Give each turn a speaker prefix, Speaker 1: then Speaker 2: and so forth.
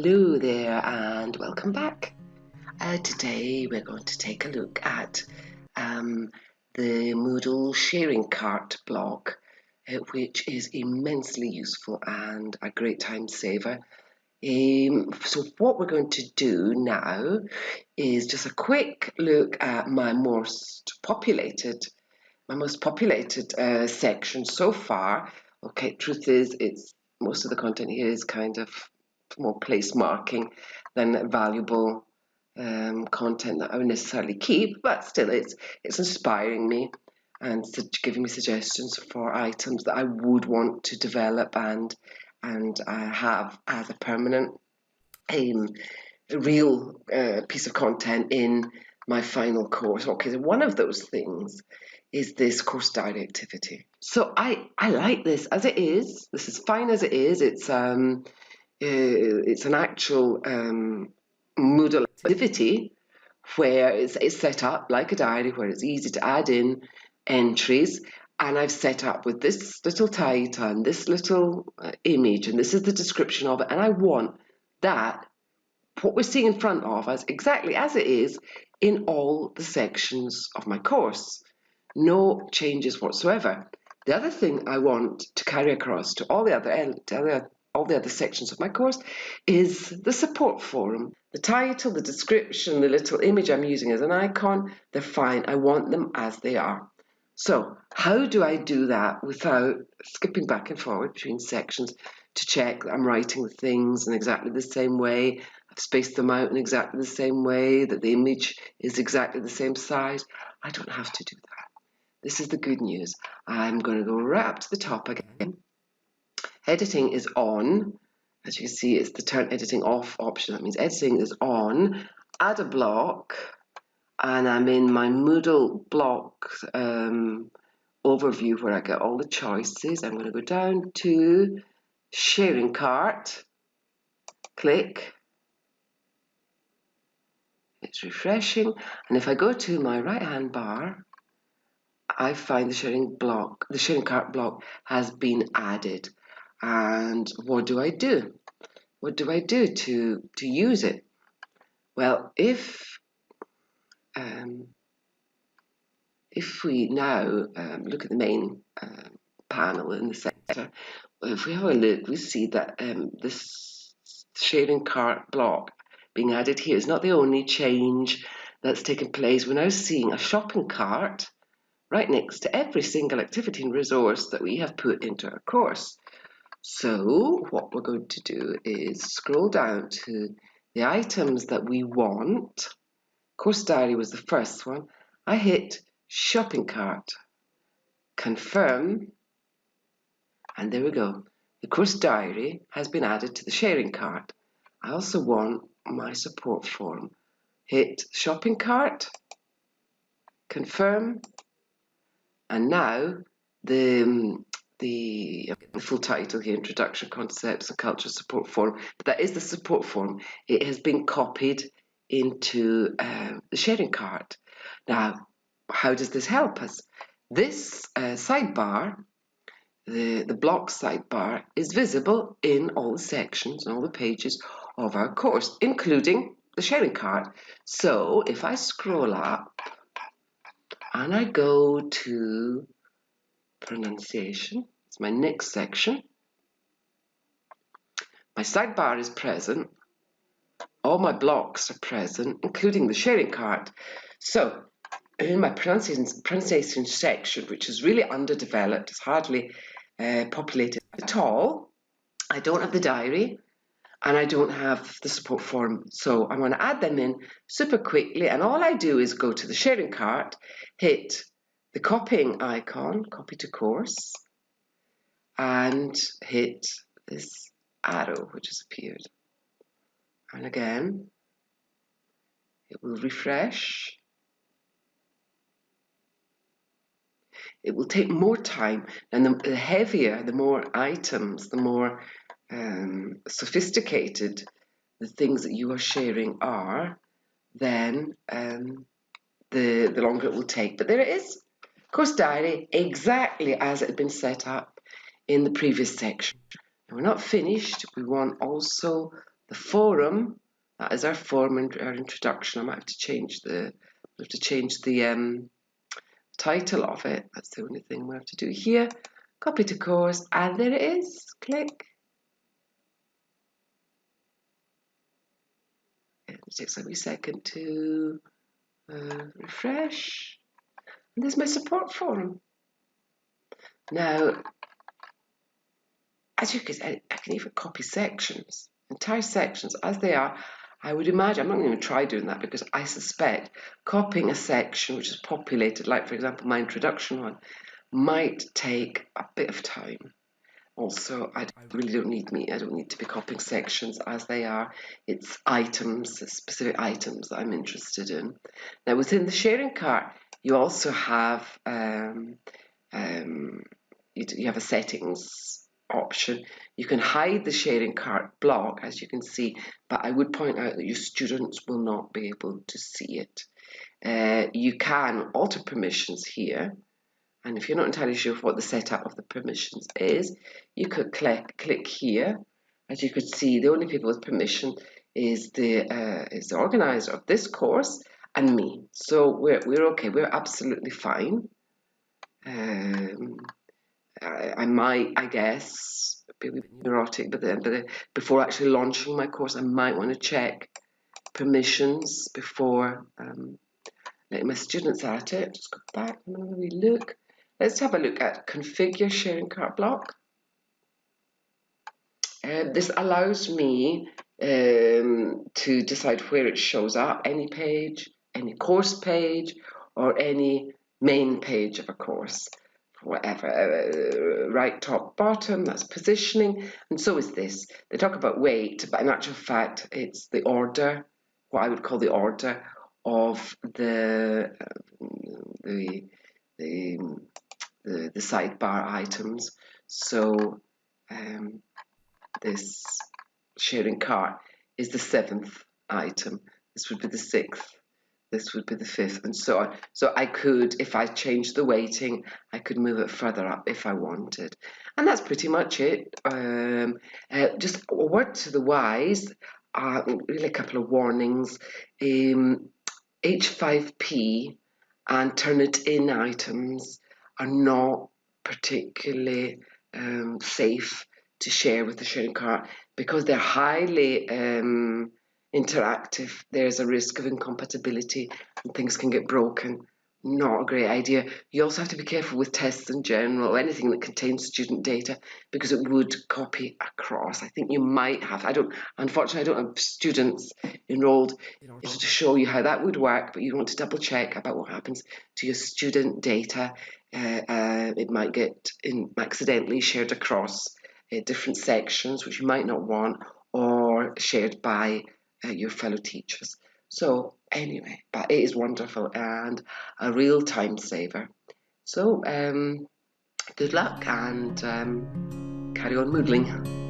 Speaker 1: Hello there and welcome back. Today we're going to take a look at the Moodle sharing cart block, which is immensely useful and a great time saver. So what we're going to do now is just a quick look at my most populated section so far. Okay, truth is, most of the content here is kind of more place marking than valuable content that I would necessarily keep, but still it's inspiring me and giving me suggestions for items that I would want to develop and have as a permanent real piece of content in my final course. Okay, so one of those things is this course diary activity. So I like this as it is. This is fine as it is. It's an actual Moodle activity where it's set up like a diary, where it's easy to add in entries. And I've set up with this little title and this little image, and this is the description of it. And I want that, what we're seeing in front of us, exactly as it is in all the sections of my course. No changes whatsoever. The other thing I want to carry across to all the other sections of my course is the support forum. The title, the description, the little image I'm using as an icon, they're fine. I want them as they are. So how do I do that without skipping back and forward between sections to check that I'm writing the things in exactly the same way, I've spaced them out in exactly the same way, that the image is exactly the same size? I don't have to do that. This is the good news. I'm going to go right up to the top again. Editing is on. As you can see, it's the turn editing off option. That means editing is on. Add a block. And I'm in my Moodle block overview where I get all the choices. I'm going to go down to sharing cart. Click. It's refreshing. And if I go to my right hand bar, I find the sharing cart block has been added. And what do I do? What do I do to use it? Well, if we now look at the main panel in the center, if we have a look, we see that this sharing cart block being added here is not the only change that's taken place. We're now seeing a shopping cart right next to every single activity and resource that we have put into our course. So what we're going to do is scroll down to the items that we want. Course diary was the first one. I hit shopping cart, confirm, and there we go. The course diary has been added to the sharing cart. I also want my support form. Hit shopping cart, confirm, and now the full title here, Introduction, Concepts and Culture Support Forum, but that is the support form. It has been copied into the sharing cart. Now, how does this help us? This sidebar, the block sidebar, is visible in all the sections and all the pages of our course, including the sharing cart. So if I scroll up and I go to pronunciation, it's my next section, my sidebar is present, all my blocks are present, including the sharing cart. So in my pronunciation section, which is really underdeveloped, it's hardly populated at all, I don't have the diary and I don't have the support form. So I'm going to add them in super quickly, and all I do is go to the sharing cart, hit the copying icon, copy to course, and hit this arrow which has appeared. And again, it will refresh. It will take more time, and the heavier, the more items, the more sophisticated the things that you are sharing are, then the longer it will take. But there it is, course diary, exactly as it had been set up in the previous section. Now, we're not finished. We want also The forum, that is our forum and our introduction. I might have to change the title of it. That's the only thing we have to do here. Copy to course, and there it is. Click. It takes a wee second to refresh. And there's my support forum. Now, as you can see, I can even copy sections, entire sections as they are. I would imagine, I'm not going to try doing that because I suspect copying a section which is populated, like for example my introduction one, might take a bit of time. Also, I really don't need to be copying sections as they are. It's items, specific items that I'm interested in. Now within the sharing cart, you also have you have a settings option. You can hide the sharing cart block, as you can see, but I would point out that your students will not be able to see it. You can alter permissions here, and if you're not entirely sure what the setup of the permissions is, you could click here. As you could see, the only people with permission is the organizer of this course and me. So we're okay. We're absolutely fine. I might, I guess, be a bit neurotic, but before actually launching my course, I might want to check permissions before letting my students at it. Just go back and have a wee look. Let's have a look at configure sharing cart block. This allows me to decide where it shows up, any page, any course page, or any main page of a course. Whatever, right, top, bottom, that's positioning, and so is this. They talk about weight, but in actual fact, it's the order, what I would call the order of the sidebar items. So this sharing cart is the 7th item. This would be the 6th. This would be the 5th, and so on. So I could, if I changed the weighting, I could move it further up if I wanted. And that's pretty much it. Just a word to the wise, really a couple of warnings. H5P and Turnitin items are not particularly safe to share with the sharing cart because they're highly interactive. There's a risk of incompatibility and things can get broken. Not a great idea. You also have to be careful with tests in general, anything that contains student data, because it would copy across. I think you might have, unfortunately I don't have students enrolled to show you how that would work, but you want to double check about what happens to your student data. It might get accidentally shared across different sections, which you might not want, or shared by your fellow teachers. So anyway, but it is wonderful and a real time saver. So good luck and carry on moodling.